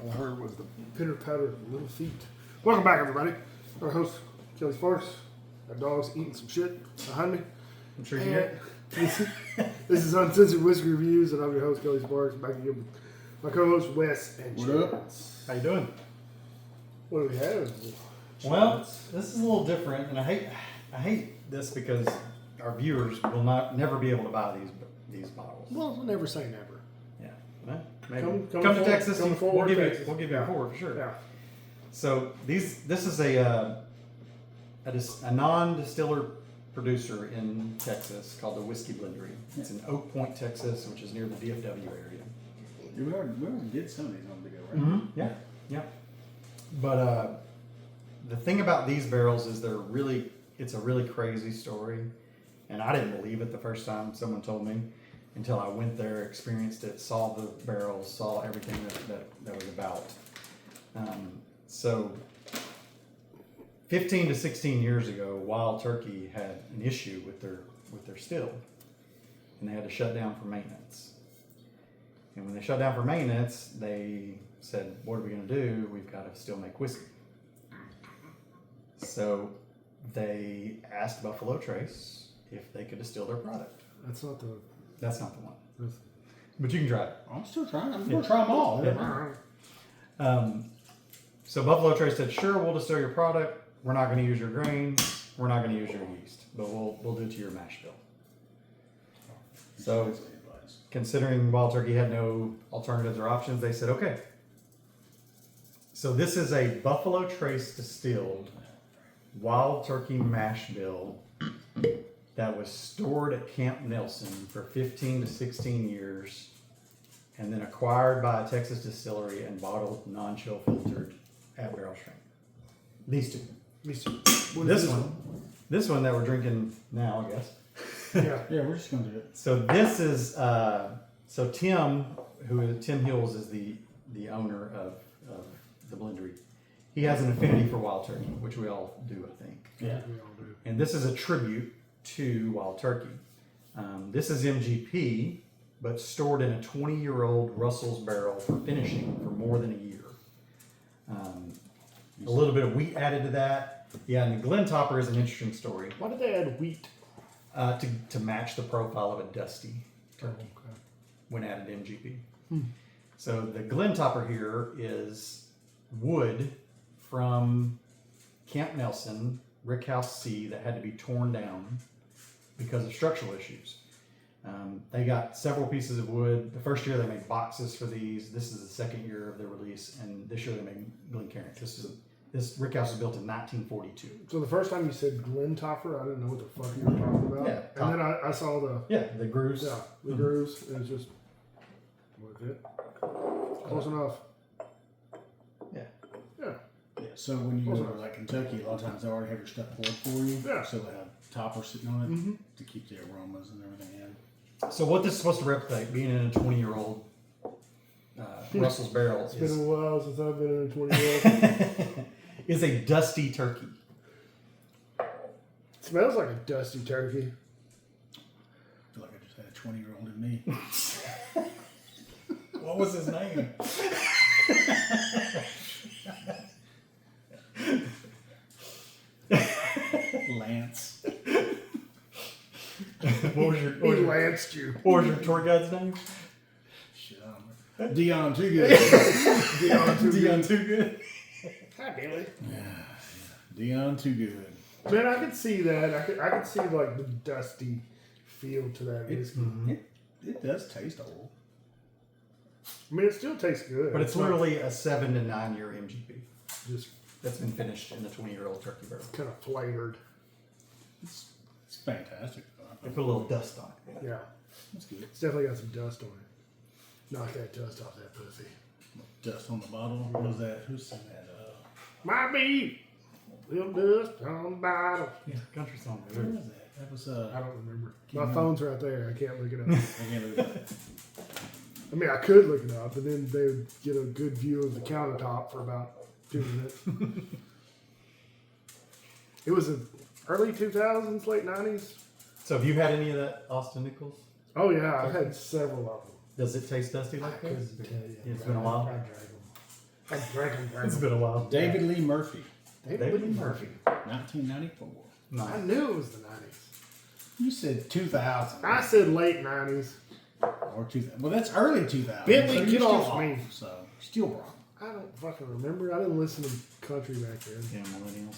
All I heard was the pitter patter of little feet. Welcome back, everybody. Our host, Kelly Sparks. Our dog's eating some shit behind me. I'm sure you did. This is Uncensored Whiskey Reviews, and I'm your host, Kelly Sparks. Back again with my co-host, Wes and What up? Chance. How you doing? What do we have? Well, this is a little different, and I hate this because our viewers will never be able to buy these bottles. Well, we'll never say never. Yeah, well, maybe Come to forward, Texas. come forward, Texas. We'll give you a four for sure. Yeah. So this is a non-distiller producer in Texas called the Whiskey Blendery. It's in Oak Point, Texas, which is near the DFW area. We already did some of these on video, right? Mm-hmm. Yeah. But the thing about these barrels is it's a really crazy story, and I didn't believe it the first time someone told me until I went there, experienced it, saw the barrels, saw everything that was about. So 15 to 16 years ago, Wild Turkey had an issue with their still, and they had to shut down for maintenance. And when they shut down for maintenance, they said, what are we going to do? We've got to still make whiskey. So they asked Buffalo Trace if they could distill their product. That's not the... That's not the one. That's, But you can try it. I'm still trying. I'm going to try them all. Yeah. So Buffalo Trace said, sure, we'll distill your product. We're not going to use your grains. We're not going to use your yeast, but we'll do it to your mash bill. So considering Wild Turkey had no alternatives or options, they said, okay. So this is a Buffalo Trace distilled Wild Turkey mash bill that was stored at Camp Nelson for 15 to 16 years and then acquired by a Texas distillery and bottled non-chill filtered at barrel strength. These two. This one that we're drinking now, I guess. yeah. We're just going to do it. So this is Tim Hills is the owner of the blendery. He has an affinity for Wild Turkey, which we all do, I think. Yeah. We all do. And this is a tribute to Wild Turkey. This is MGP, but stored in a 20-year-old Russell's barrel for finishing for more than a year. A little bit of wheat added to that. Yeah, and the Glen Topper is an interesting story. Why did they add wheat? To match the profile of a dusty turkey Okay. when added MGP. So the Glen Topper here is wood from Camp Nelson, Rickhouse C, that had to be torn down because of structural issues. They got several pieces of wood. The first year they made boxes for these. This is the second year of their release, and this year they made Glencairn. This Rickhouse was built in 1942. So the first time you said Glen Topper, I didn't know what the fuck you were talking about. Yeah, and then I saw the grooves. the grooves. It was just what it? Close enough. Yeah. Yeah. Yeah. So when you go to like Kentucky, a lot of times they already have your stuff poured for you. Yeah. So they have toppers sitting on it to keep the aromas and everything in. So what this is supposed to replicate, being in a 20-year-old Russell's barrel, It's been a while since I've been in a 20-year-old. is a dusty turkey. It smells like a dusty turkey. I feel like I just had a 20-year-old in me. What was his name? Lance. What was He lanced you. your tour guide's name? Shit, I don't remember. Dion Too Good. Dion Too Good. Hi, Billy. Dion Too Good. Man, I could see that. I could see like the dusty feel to that whiskey. It does taste old. I mean, it still tastes good. But it's literally a 7 to 9 year MGP just that's been finished in a 20-year-old turkey barrel. kind of flavored. It's fantastic. They put a little dust on it. Yeah, That's good. it's definitely got some dust on it. Knock that dust off that pussy. Dust on the bottle. What was that? Who sang that? My beef, little dust on the bottle. Yeah, country song. Where was that? That was I don't remember. My remember. phone's right there. I can't look it up. I can't look it up. I mean, I could look it up, but then they would get a good view of the countertop for about 2 minutes. It was the early 2000s, late 90s. So have you had any of that Austin Nichols? Oh yeah, I've had several of them. Does it taste dusty like this? Couldn't tell you. It's been a while. I drank them. I'm drinking. It's been a while. David Lee Murphy, David Lee Murphy. 1994. No. I knew it was the 90s. You said 2000 I said late 90s. or 2000. Well, that's early 2000. Bentley, so get you're still off me. So still wrong. I don't fucking remember. I didn't listen to country back then. Yeah, millennials.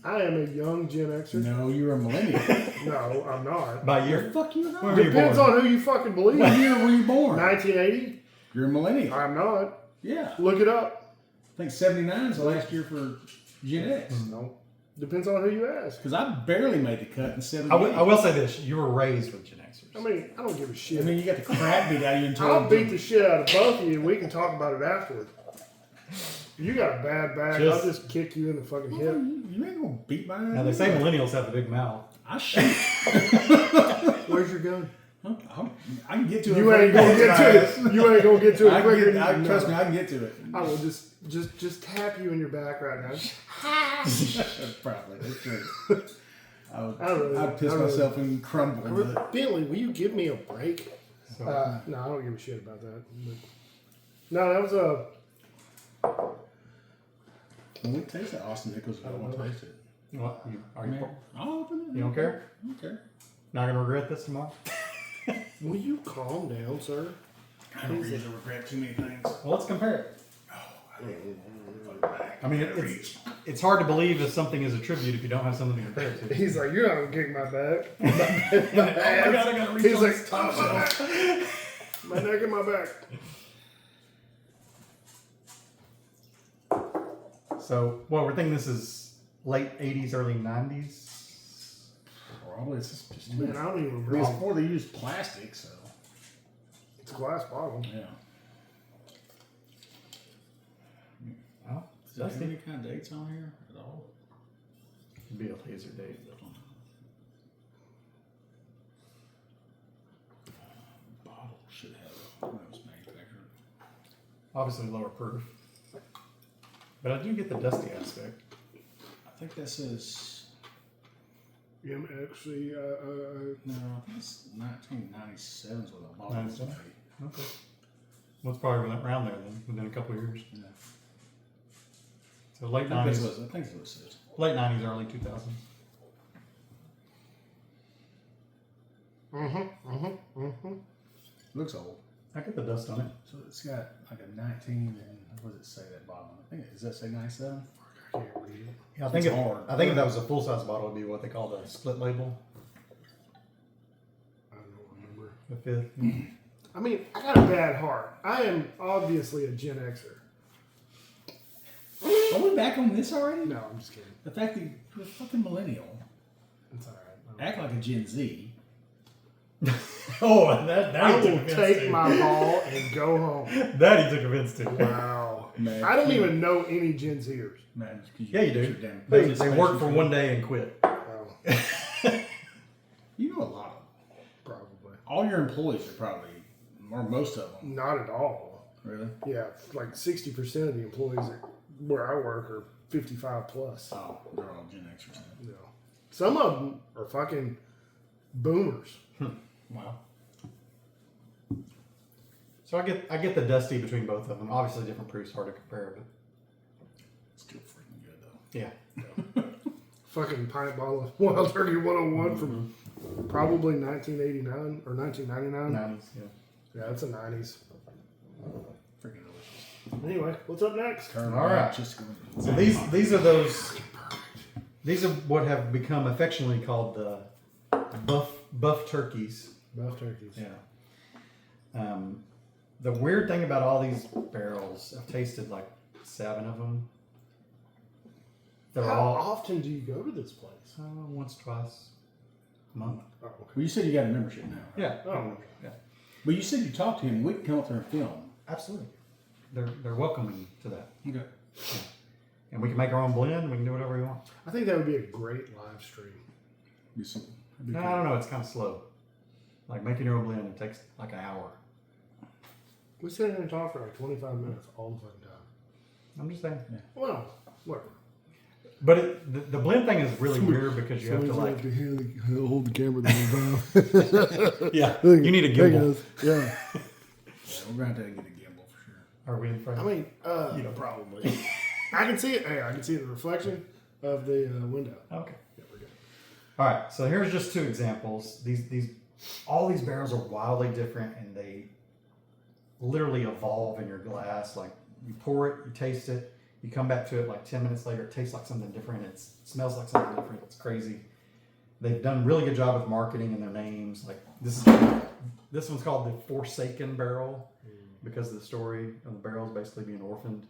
I am a young Gen Xer. No, you're a millennial. No, I'm not. By The year. fuck you Where not? were you Depends born? on who you fucking believe. What year were you born? 1980? You're a millennial. I'm not. Yeah. Look it up. I think 79 is the last year for Gen X. No. Depends on who you ask. Because I barely made the cut in I 78. will say this: you were raised with Gen Xers. I mean, I don't give a shit. I mean, you got the crap beat out of you until I'll beat the shit out of both of you and we can talk about it afterward. You got a bad back. I'll just kick you in the fucking hip. You ain't gonna beat my ass. Now they say millennials have a big mouth. I shoot. Where's your gun? I can get to it. You ain't gonna get to it. You ain't gonna get to it quicker than you trust know. me, I can get to it. I will just tap you in your back right now. Probably. That's true. I'd Piss myself and crumble. But Bentley, will you give me a break? So, No, I don't give a shit about that. But, no, that was a. when we taste that Austin Nichols, I don't want to taste it. what? Are you? I'll open it. You don't care? I don't care. Not gonna regret this tomorrow. Will you calm down, sir? I don't usually regret too many things. Well, let's compare it. Back. I mean, it's hard to believe if something is a tribute if you don't have something to compare it to. He's like, you're not gonna kick my back. Oh my God, I gotta reach He's on like, this top shelf. my neck and my back. So, well, we're thinking this is late '80s, early '90s. Probably it's just Man, I don't even I mean, remember. it's before they used plastic, so It's a glass bottle. yeah. Oh, Does that have any kind of dates on here at all? it'd be a laser date. Bottle should have when it was manufactured. Obviously lower proof, but I do get the dusty aspect. I think that says MXC. no. I think it's 1997 is what the bottle was 97? made. Okay. Well, it's probably around there then, within a couple of years. Yeah. So late I think that's '90s, what it says. late '90s, early 2000s. Looks old. I get the dust on it. So it's got like a 19 and what does it say that bottom? I think does that say 97? I can't read it. Yeah, I think It's if, hard. I think if that was a full size bottle, it'd be what they call the split label, I don't remember. the fifth. I mean, I got a bad heart. I am obviously a Gen Xer. Are we back on this already? No, I'm just kidding. The fact that you're a fucking millennial, It's all right. act like a Gen Z. Oh, that I he took will offense take to. my ball and go home. That he took offense to. Wow. Man, I don't even know any Gen Zers. Man, Yeah, you do. your damn They participation work for fee. one day and quit. Oh, You know a lot of them. probably. All your employees are probably, or most of them. Not at all. Really? Yeah, like 60% of the employees where I work are 55 plus. Oh, they're all Gen Xers. Then. You know. Some of them are fucking boomers. Wow. So I get the dusty between both of them. Obviously, different proofs, hard to compare, but Still freaking good though. yeah. Fucking pint bottle of Wild Turkey 101 from probably 1989 or 1999. 90s, yeah. Yeah, it's the 90s. Freaking delicious. Anyway, what's up next? All right. Just going. So these are those. These are what have become affectionately called the buff turkeys. Buff turkeys. Yeah. The weird thing about all these barrels, I've tasted like 7 of them. They're How all often do you go to this place? once, twice a month. Oh, okay. Well, you said you got a membership now. Right? Yeah. Oh, Yeah. But you said you talked to him. We can come up there and film. Absolutely. They're welcoming to that, Okay. and we can make our own blend. We can do whatever we want. I think that would be a great live stream. Do something. That'd be No, cool. I don't know. It's kind of slow. Like making your own blend, it takes like an hour. We sit here and talk for like 25 minutes all the fucking time. I'm just saying. Well, whatever. But the blend thing is really weird because you have to like. hold the camera the whole time. Yeah. You need a gimbal. Yeah. Yeah, we're going to have to get a gimbal for sure. Are we in front? I mean, Probably. I can see it. Hey, I can see the reflection of the window. Okay. Yeah, we're good. All right. So here's just two examples. All these barrels are wildly different, and they literally evolve in your glass. Like you pour it, you taste it, you come back to it like 10 minutes later, it tastes like something different. It smells like something different. It's crazy. They've done a really good job with marketing and their names. Like this one's called the Forsaken Barrel because of the story of the barrels basically being orphaned,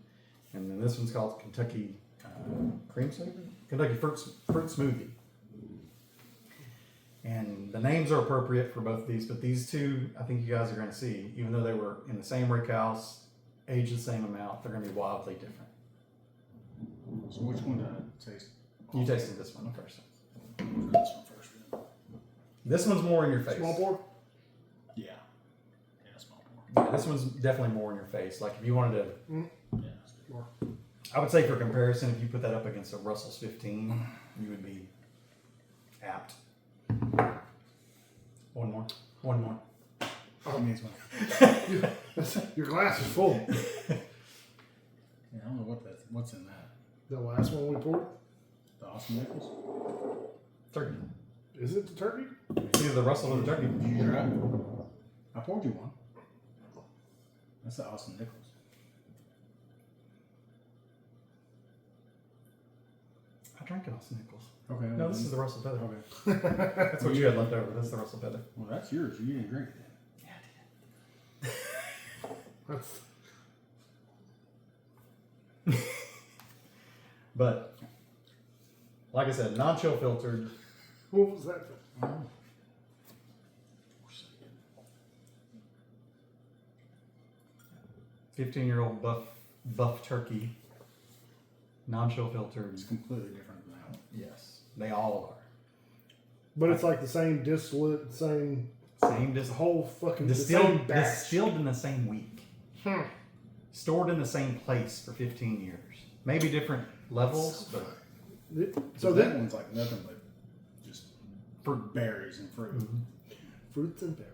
and then this one's called Kentucky Cream Soda, Kentucky Fruit Smoothie. And the names are appropriate for both of these, but these two, I think you guys are going to see, even though they were in the same rick house, aged the same amount, they're going to be wildly different. So which one did I taste? You tasted this one first. This one first. This one's more in your face. Small pour. Yeah. Yeah, small pour. Yeah, this one's definitely more in your face. Like if you wanted to, Yeah. More. I would say for comparison, if you put that up against a Russell's 15, you would be apt. One more. I mean, it's one. Your glass is full. Yeah, I don't know what's in that. The last one we poured. The Austin Nichols? Turkey. Is it the turkey? It's either the Russell or the turkey. Did you try it? I poured you one. That's the Austin Nichols. I drank an Austin Nichols. Okay. No, this is the Russell Feather. Okay. That's what you had left over. That's the Russell Feather. Well, that's yours. You didn't drink it. Yeah, That's But like I said, non-chill filtered. what was that? Oh. 15-year-old buff turkey, non-chill filtered. It's completely different than that one. Yes, they all are. But it's like the same distillate, same Same the whole fucking distilled, the same batch. distilled in the same week, stored in the same place for 15 years. Maybe different levels, but So that then one's like nothing but just fruit, berries and fruit. fruits and berries.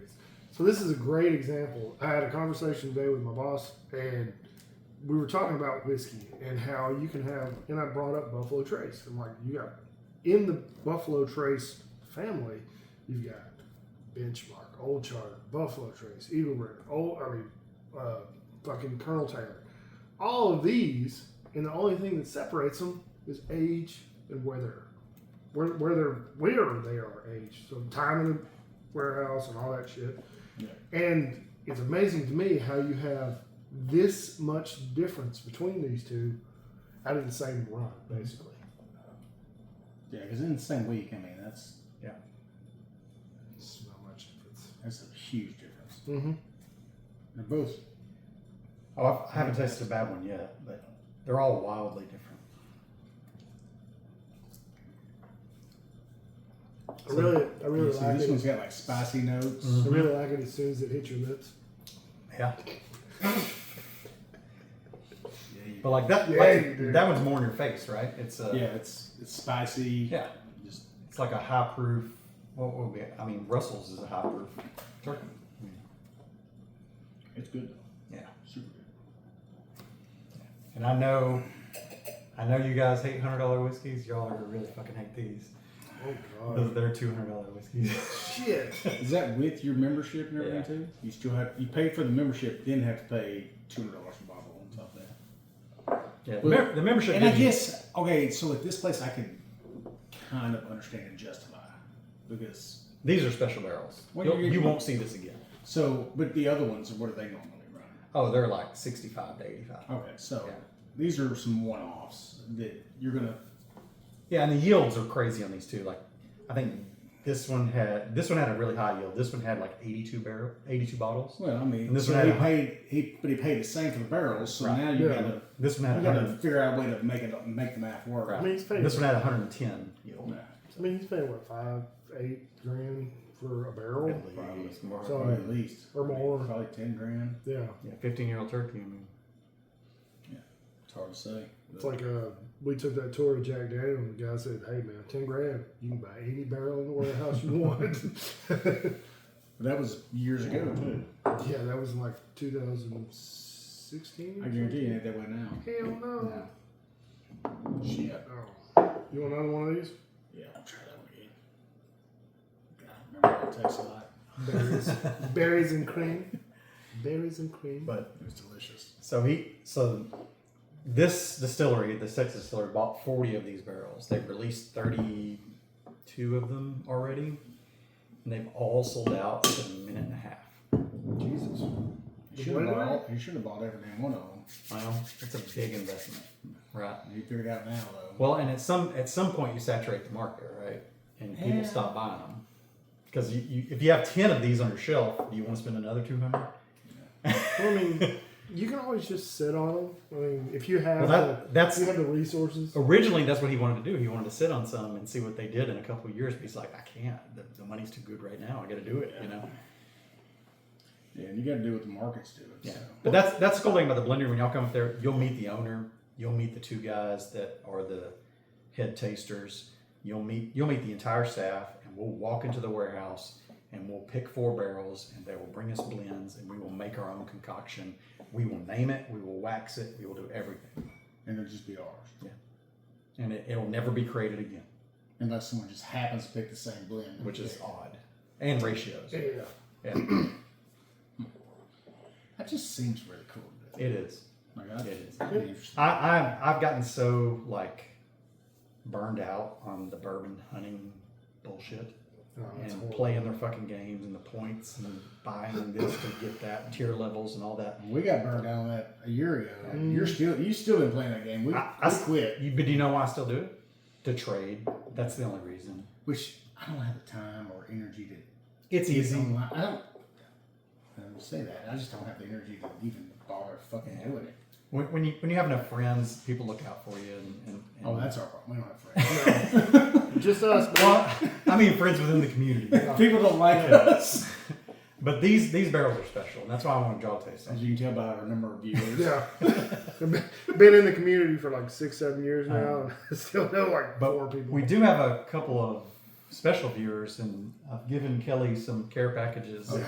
So this is a great example. I had a conversation today with my boss, and we were talking about whiskey and how you can have. And I brought up Buffalo Trace. I'm like, you got in the Buffalo Trace family, you've got Benchmark, Old Charter, Buffalo Trace, Eagle Rare, fucking Colonel Taylor. All of these, and the only thing that separates them is age and where they are aged. So time in the warehouse and all that shit. Yeah. And it's amazing to me how you have this much difference between these two out of the same run, basically. Yeah, because in the same week, I mean, that's It's not much difference. a huge difference. Mm-hmm. They're both. oh, I haven't tasted a bad one yet. But they're all wildly different. I really See, like this it. one's got like spicy notes. I really like it as soon as it hits your lips. Yeah, Yeah, you- but like that, Yeah, you do. that one's more in your face, right? It's it's spicy. yeah. Just It's like a high proof. What would be? I mean, Russell's is a high proof turkey. it's good though. Yeah, Super good. and I know you guys hate $100 whiskeys. Y'all are gonna really fucking hate these. Oh Those god. they're $200 whiskeys. Shit. Is that with your membership and everything Yeah. too? You still have you pay for the membership, then have to pay $200 a bottle on top of that. Yeah, Well, the membership. And I gives you- guess okay, so at this place I can kind of understand and justify because these are special barrels. What You'll- are you- you won't see this again. so but the other ones, what do they normally run? Oh, they're like 65 to 85. Okay, so Yeah. these are some one-offs that you're gonna. Yeah, and the yields are crazy on these too. Like, I think this one had a really high yield. This one had like 82 bottles. Well, I mean, And this so one he had a- paid he paid the same for the barrels, so Right. now you Yeah. gotta This one had you gotta 100. figure out a way to make the math work. Right. I mean, he's paying. This one had 110 yield. Yeah. I mean, he's paying what, $5-8 for a barrel? At least more. So- Probably at least Or more. probably 10 grand. Yeah. Yeah, 15-year-old turkey. I mean, It's hard to say. It's like we took that tour of Jack Daniel, and the guy said, "Hey man, 10 grand, you can buy any barrel in the warehouse you want." But that was years ago too. Yeah, that was in like 2006. 16. I guarantee you ain't that way now. Hell no. No. Shit. Oh. You want another one of these? Yeah, I'll try that one again. God, I remember that tastes a lot. Berries, berries and cream. Berries and cream. But It was delicious. so this distillery, the Texas distillery, bought 40 of these barrels. They've released 32 of them already, and they've all sold out in a minute and a half. Jesus. You should have bought every damn one of them. Well, it's a big investment, right? You figured it out now, though. Well, and at some point you saturate the market, right? And people Yeah. stop buying them because if you have 10 of these on your shelf, do you want to spend another 200? Well, I mean, you can always just sit on them. I mean, if you have, that's you have the resources. originally that's what he wanted to do. He wanted to sit on some and see what they did in a couple of years. But he's like, I can't. The money's too good right now. I got to do it. You know. Yeah, and you got to do what the market's doing. Yeah. So. But that's the cool thing about the blender. When y'all come up there, you'll meet the owner. You'll meet the two guys that are the head tasters. You'll meet the entire staff, and we'll walk into the warehouse and we'll pick 4 barrels, and they will bring us blends, and we will make our own concoction. We will name it. We will wax it. We will do everything. And it'll just be ours. Yeah. And it'll never be created again, Unless someone just happens to pick the same blend. which is odd. And ratios. Yeah. Yeah. That just seems really cool. It is. My God. It is. That'd be interesting. I've gotten so burned out on the bourbon hunting bullshit Oh, that's and horrible. playing their fucking games and the points and buying this to get that tier levels and all that. We got burned down on that a year ago. Mm. You still been playing that game. We quit. But do you know why I still do it? To trade. That's the only reason. Which I don't have the time or energy to. It's get easy. online. I don't say that. I just don't have the energy to even bother fucking doing it. When you have enough friends, people look out for you. And Oh, that's our problem. We don't have friends. Just us, man. well, I mean friends within the community. People don't like us. But these barrels are special, and that's why I want to draw taste As them. you can tell by our number of viewers. Yeah. I've been in the community for like 6-7 years now, and I still know like But 4 people. we do have a couple of special viewers, and I've given Kelly some care packages Oh, yeah.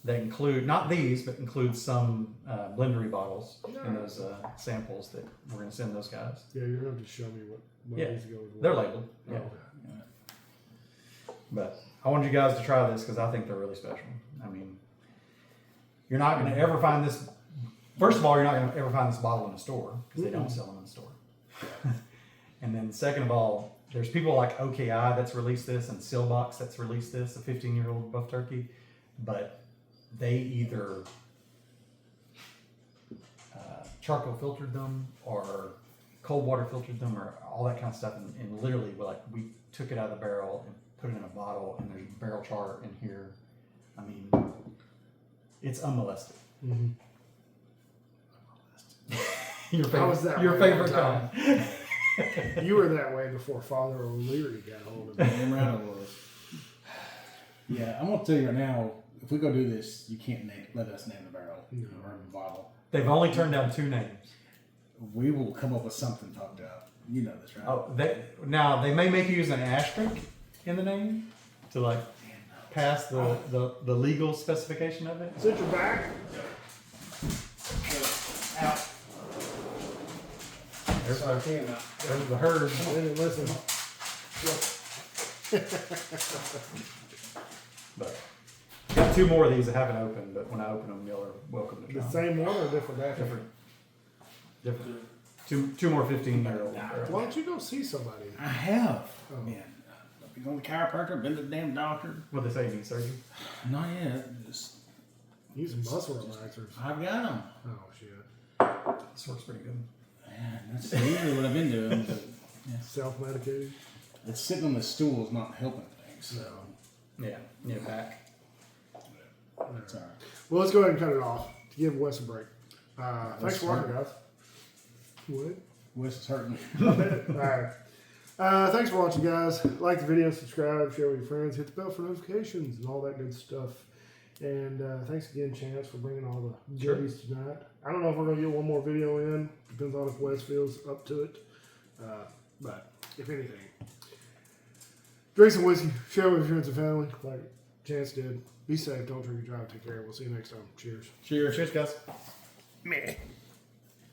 that include, not these, but include some blendery bottles in those samples that we're going to send those guys. Yeah, you're going to have to show me what Yeah. needs to go with what. They're labeled. Oh, Yeah. okay. But I wanted you guys to try this because I think they're really special. I mean, you're not going to ever find this. First of all, you're not going to ever find this bottle in a store because they don't sell them in the store. And then second of all, there's people like OKI that's released this and Sealbox that's released this, a 15-year-old buff turkey, but they either charcoal filtered them or cold water filtered them or all that kind of stuff. And literally, we took it out of the barrel and put it in a bottle, and there's barrel char in here. I mean, it's unmolested. Mm-hmm. Your I was that your way favorite one kind. You were that way before Father O'Leary got hold of it. Damn right I was. Yeah, I'm gonna tell you right now. If we go do this, you can't let us name the barrel or the bottle. They've only turned down 2 names. We will come up with something fucked up. You know this, right? Oh, now they may make you use an asterisk in the name to pass the legal specification of it. Is it your back? Out. There's Sorry, can't out. there's the herd. I didn't listen. But got 2 more of these that haven't opened, but when I open them, y'all are welcome to try The 'em. same one or different batch? Different. Two more 15-year-old. Why don't you go see somebody? I have. Oh. Man, I've been going to the chiropractor, been to the damn doctor. What they say, knee surgery? Not yet. Just, Use muscle relaxers. I've got them. Oh shit. This works pretty good. Man, that's usually what I've been doing. But Self-medicated. it's sitting on the stool is not helping things. So Yeah, back. it's all right. Well, let's go ahead and cut it off to give Wes a break. Thanks for watching, guys. What? Wes is hurting. Alright. Thanks for watching, guys. Like the video, subscribe, share with your friends, hit the bell for notifications and all that good stuff. And thanks again, Chance, for bringing all the goodies tonight. I don't know if we're going to get one more video in. Depends on if Wes feels up to it. But if anything, drink some whiskey, share with your friends and family, like Chance did. Be safe, don't drink and drive, take care. We'll see you next time. Cheers. Cheers. Cheers, guys. Meh.